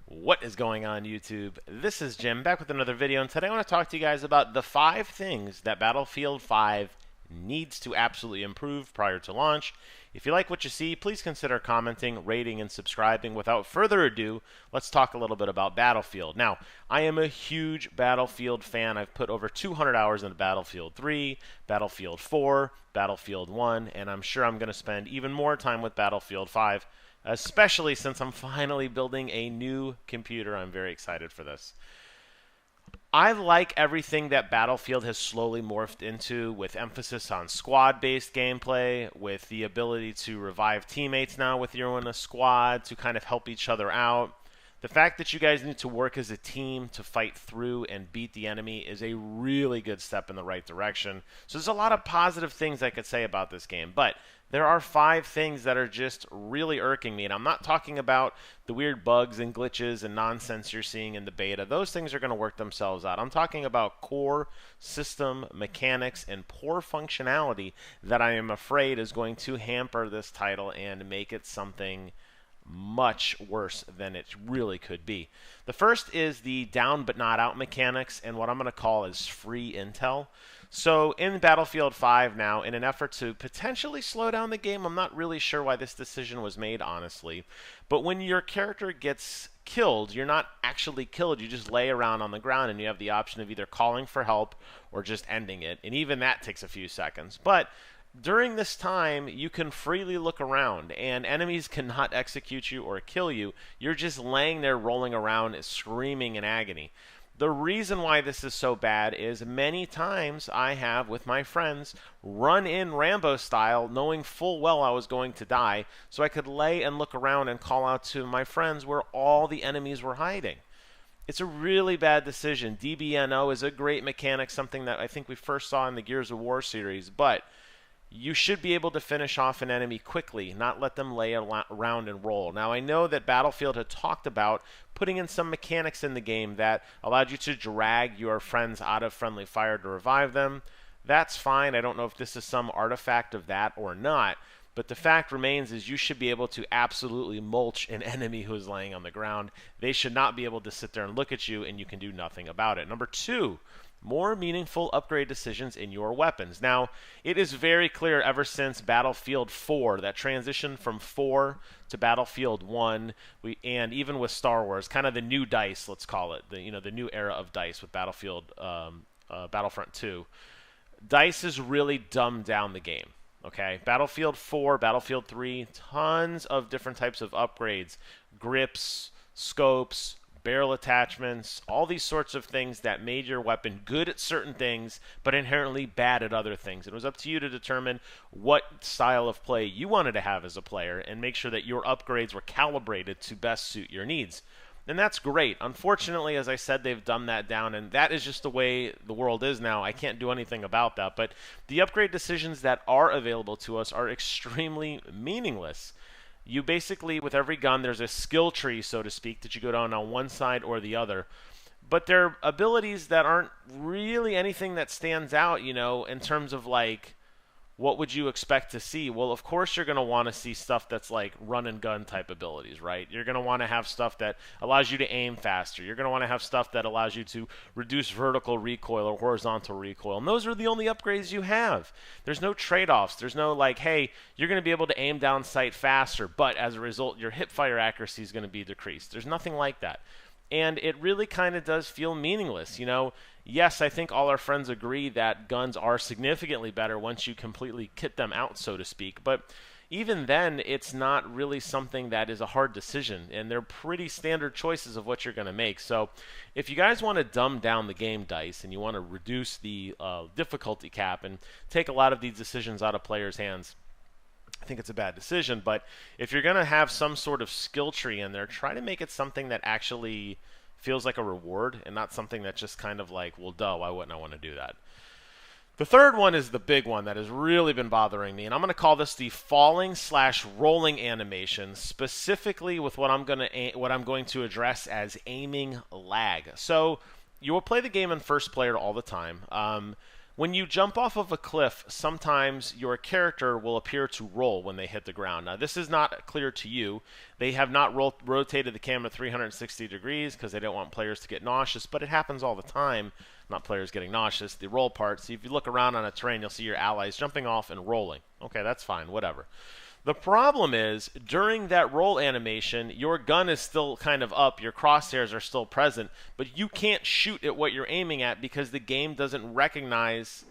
What is going on, YouTube? This is Jim back with another video, and today I want to talk to you guys about the 5 things that Battlefield 5 needs to absolutely improve prior to launch. If you like what you see, please consider commenting, rating, and subscribing. Without further ado, let's talk a little bit about Battlefield. Now, I am a huge Battlefield fan. I've put over 200 hours into Battlefield 3, Battlefield 4, Battlefield 1, and I'm sure I'm going to spend even more time with Battlefield 5, especially since I'm finally building a new computer. I'm very excited for this. I like everything that Battlefield has slowly morphed into, with emphasis on squad-based gameplay, with the ability to revive teammates now with you're in a squad to kind of help each other out. The fact that you guys need to work as a team to fight through and beat the enemy is a really good step in the right direction. So there's a lot of positive things I could say about this game, but there are 5 things that are just really irking me. And I'm not talking about the weird bugs and glitches and nonsense you're seeing in the beta. Those things are going to work themselves out. I'm talking about core system mechanics and poor functionality that I am afraid is going to hamper this title and make it something much worse than it really could be. The first is the down but not out mechanics, and what I'm going to call is free intel. So in Battlefield 5 now, in an effort to potentially slow down the game, I'm not really sure why this decision was made, honestly, but when your character gets killed, you're not actually killed, you just lay around on the ground and you have the option of either calling for help or just ending it, and even that takes a few seconds. But during this time, you can freely look around, and enemies cannot execute you or kill you. You're just laying there rolling around, screaming in agony. The reason why this is so bad is many times I have, with my friends, run in Rambo style, knowing full well I was going to die, so I could lay and look around and call out to my friends where all the enemies were hiding. It's a really bad decision. DBNO is a great mechanic, something that I think we first saw in the Gears of War series, but you should be able to finish off an enemy quickly, not let them lay around and roll. Now, I know that Battlefield had talked about putting in some mechanics in the game that allowed you to drag your friends out of friendly fire to revive them. That's fine. I don't know if this is some artifact of that or not, but the fact remains is you should be able to absolutely mulch an enemy who is laying on the ground. They should not be able to sit there and look at you and you can do nothing about it. Number 2, more meaningful upgrade decisions in your weapons. Now, it is very clear ever since Battlefield 4, that transition from 4 to Battlefield 1, and even with Star Wars, kind of the new DICE, let's call it, the new era of DICE with Battlefront 2. DICE has really dumbed down the game. Okay, Battlefield 4, Battlefield 3, tons of different types of upgrades, grips, scopes, barrel attachments, all these sorts of things that made your weapon good at certain things, but inherently bad at other things. It was up to you to determine what style of play you wanted to have as a player and make sure that your upgrades were calibrated to best suit your needs. And that's great. Unfortunately, as I said, they've dumbed that down, and that is just the way the world is now. I can't do anything about that. But the upgrade decisions that are available to us are extremely meaningless. You basically, with every gun, there's a skill tree, so to speak, that you go down on one side or the other. But they're abilities that aren't really anything that stands out, in terms of, like, what would you expect to see? Well, of course you're going to want to see stuff that's like run and gun type abilities, right? You're going to want to have stuff that allows you to aim faster. You're going to want to have stuff that allows you to reduce vertical recoil or horizontal recoil. And those are the only upgrades you have. There's no trade-offs. There's no like, hey, you're going to be able to aim down sight faster, but as a result, your hip fire accuracy is going to be decreased. There's nothing like that. And it really kind of does feel meaningless, Yes, I think all our friends agree that guns are significantly better once you completely kit them out, so to speak. But even then, it's not really something that is a hard decision. And they're pretty standard choices of what you're going to make. So if you guys want to dumb down the game, DICE, and you want to reduce the difficulty cap and take a lot of these decisions out of players' hands, I think it's a bad decision. But if you're going to have some sort of skill tree in there, try to make it something that actually feels like a reward and not something that's just kind of like, well, duh, why wouldn't I want to do that? The third one is the big one that has really been bothering me, and I'm going to call this the falling/rolling animation, specifically with what I'm going to address as aiming lag. So you will play the game in first player all the time. When you jump off of a cliff, sometimes your character will appear to roll when they hit the ground. Now, this is not clear to you. They have not rotated the camera 360 degrees because they don't want players to get nauseous, but it happens all the time. Not players getting nauseous, the roll part. So if you look around on a terrain, you'll see your allies jumping off and rolling. Okay, that's fine, whatever. The problem is, during that roll animation, your gun is still kind of up, your crosshairs are still present, but you can't shoot at what you're aiming at because the game doesn't recognize,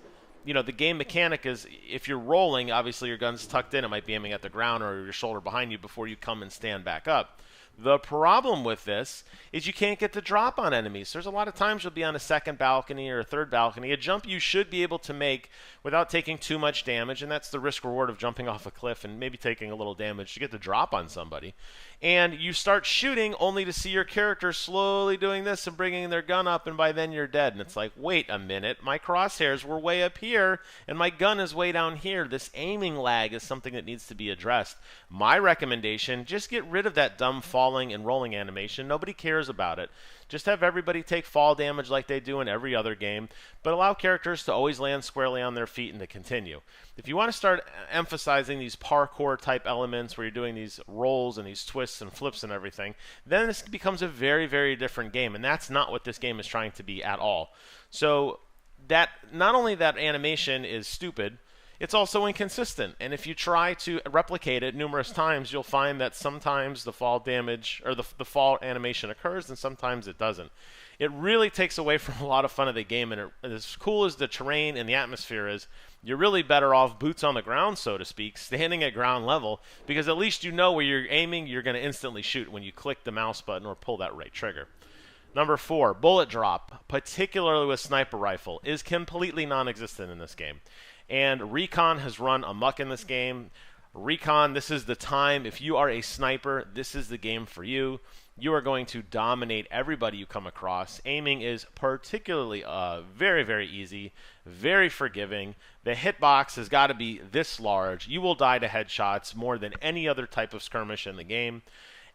the game mechanic is, if you're rolling, obviously your gun's tucked in, it might be aiming at the ground or your shoulder behind you before you come and stand back up. The problem with this is you can't get the drop on enemies. There's a lot of times you'll be on a second balcony or a third balcony, a jump you should be able to make without taking too much damage, and that's the risk-reward of jumping off a cliff and maybe taking a little damage to get the drop on somebody. And you start shooting only to see your character slowly doing this and bringing their gun up, and by then you're dead. And it's like, wait a minute, my crosshairs were way up here, and my gun is way down here. This aiming lag is something that needs to be addressed. My recommendation, just get rid of that dumb falling and rolling animation. Nobody cares about it. Just have everybody take fall damage like they do in every other game, but allow characters to always land squarely on their feet and to continue. If you want to start emphasizing these parkour type elements where you're doing these rolls and these twists and flips and everything, then this becomes a very, very different game, and that's not what this game is trying to be at all. So that not only that animation is stupid, it's also inconsistent, and if you try to replicate it numerous times, you'll find that sometimes the fall damage or the fall animation occurs and sometimes it doesn't. It really takes away from a lot of fun of the game, and as cool as the terrain and the atmosphere is, you're really better off boots on the ground, so to speak, standing at ground level, because at least you know where you're aiming, you're going to instantly shoot when you click the mouse button or pull that right trigger. Number 4, bullet drop, particularly with sniper rifle, is completely non-existent in this game. And Recon has run amok in this game. Recon, this is the time. If you are a sniper, this is the game for you. You are going to dominate everybody you come across. Aiming is particularly very, very easy, very forgiving. The hitbox has got to be this large. You will die to headshots more than any other type of skirmish in the game.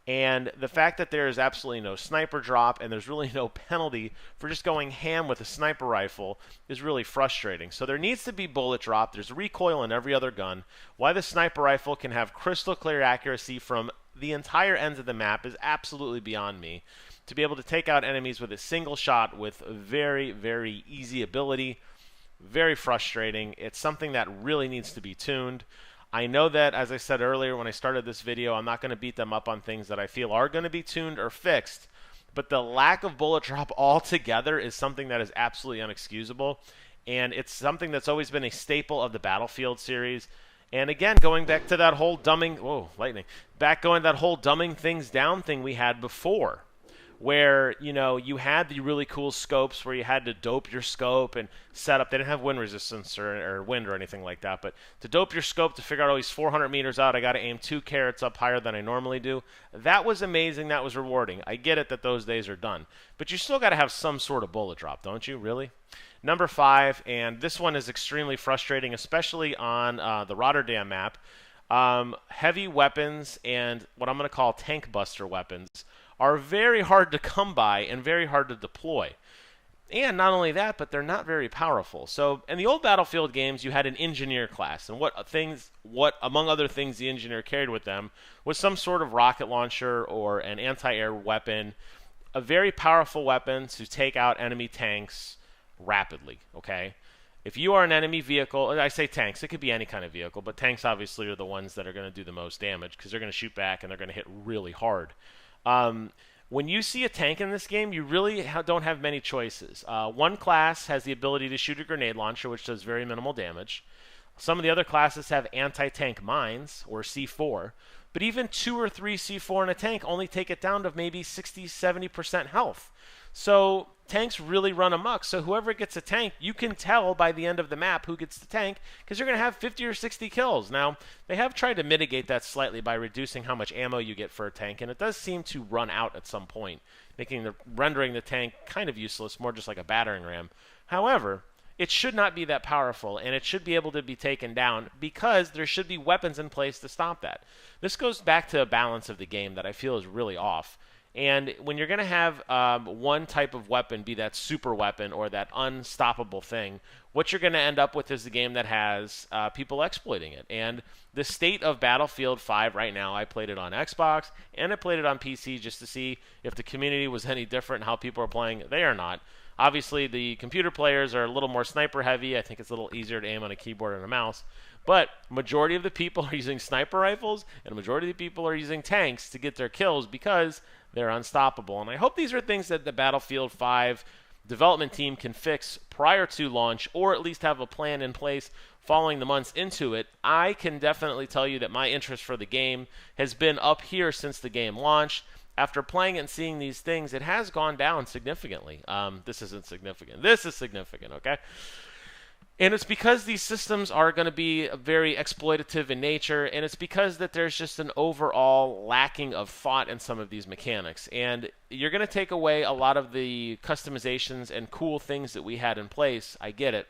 And the fact that there is absolutely no sniper drop and there's really no penalty for just going ham with a sniper rifle is really frustrating. So there needs to be bullet drop. There's recoil in every other gun. Why the sniper rifle can have crystal clear accuracy from the entire ends of the map is absolutely beyond me. To be able to take out enemies with a single shot with very, very easy ability, very frustrating. It's something that really needs to be tuned. I know that, as I said earlier when I started this video, I'm not going to beat them up on things that I feel are going to be tuned or fixed, but the lack of bullet drop altogether is something that is absolutely unexcusable, and it's something that's always been a staple of the Battlefield series. And again, going back to that whole dumbing, whoa, lightning, going to that whole dumbing things down thing we had before, where, you had the really cool scopes where you had to dope your scope and set up. They didn't have wind resistance or wind or anything like that, but to dope your scope to figure out, he's 400 meters out, I got to aim 2 carats up higher than I normally do. That was amazing. That was rewarding. I get it that those days are done, but you still got to have some sort of bullet drop, don't you? Really? Number 5, and this one is extremely frustrating, especially on the Rotterdam map. Heavy weapons and what I'm going to call tank buster weapons are very hard to come by and very hard to deploy. And not only that, but they're not very powerful. So in the old Battlefield games, you had an engineer class, and what among other things the engineer carried with them was some sort of rocket launcher or an anti-air weapon, a very powerful weapon to take out enemy tanks rapidly, okay? If you are an enemy vehicle, I say tanks, it could be any kind of vehicle, but tanks obviously are the ones that are going to do the most damage because they're going to shoot back and they're going to hit really hard. When you see a tank in this game, you really don't have many choices. One class has the ability to shoot a grenade launcher, which does very minimal damage. Some of the other classes have anti-tank mines, or C4. But even 2 or 3 C4 in a tank only take it down to maybe 60-70% health. So tanks really run amok. So whoever gets a tank, you can tell by the end of the map who gets the tank because you're going to have 50 or 60 kills. Now, they have tried to mitigate that slightly by reducing how much ammo you get for a tank, and it does seem to run out at some point, rendering the tank kind of useless, more just like a battering ram. However, it should not be that powerful, and it should be able to be taken down because there should be weapons in place to stop that. This goes back to a balance of the game that I feel is really off. And when you're going to have one type of weapon be that super weapon or that unstoppable thing, what you're going to end up with is a game that has people exploiting it. And the state of Battlefield 5 right now, I played it on Xbox and I played it on PC just to see if the community was any different and how people are playing. They are not. Obviously, the computer players are a little more sniper heavy. I think it's a little easier to aim on a keyboard and a mouse. But majority of the people are using sniper rifles, and a majority of the people are using tanks to get their kills because they're unstoppable. And I hope these are things that the Battlefield 5 development team can fix prior to launch, or at least have a plan in place following the months into it. I can definitely tell you that my interest for the game has been up here since the game launched. After playing and seeing these things, it has gone down significantly. This isn't significant. This is significant, okay? And it's because these systems are going to be very exploitative in nature, and it's because that there's just an overall lacking of thought in some of these mechanics. And you're going to take away a lot of the customizations and cool things that we had in place. I get it.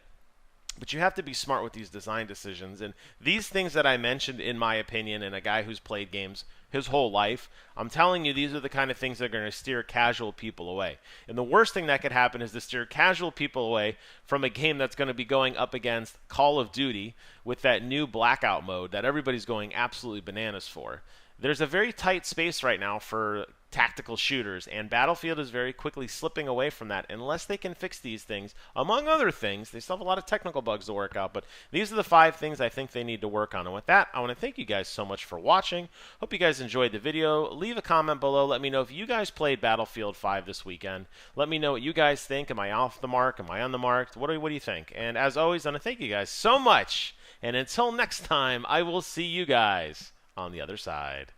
But you have to be smart with these design decisions. And these things that I mentioned, in my opinion, and a guy who's played games his whole life, I'm telling you, these are the kind of things that are going to steer casual people away. And the worst thing that could happen is to steer casual people away from a game that's going to be going up against Call of Duty with that new blackout mode that everybody's going absolutely bananas for. There's a very tight space right now for tactical shooters, and Battlefield is very quickly slipping away from that unless they can fix these things. Among other things, they still have a lot of technical bugs to work out, but these are the 5 things I think they need to work on. And with that, I want to thank you guys so much for watching. Hope you guys enjoyed the video. Leave a comment below. Let me know if you guys played Battlefield 5 this weekend. Let me know what you guys think. Am I off the mark? Am I on the mark? What do you think? And as always, I want to thank you guys so much. And until next time, I will see you guys on the other side.